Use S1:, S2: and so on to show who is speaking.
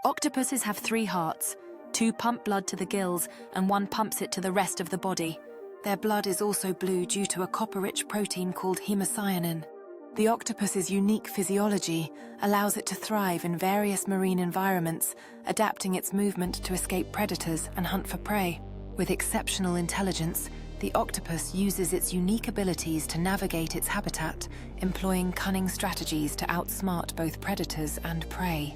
S1: Octopuses have 3 hearts. 2 pump blood to the gills and 1 pumps it to the rest of the body. Their blood is also blue due to a copper-rich protein called hemocyanin. The octopus's unique physiology allows it to thrive in various marine environments, adapting its movement to escape predators and hunt for prey. With exceptional intelligence, the octopus uses its unique abilities to navigate its habitat, employing cunning strategies to outsmart both predators and prey.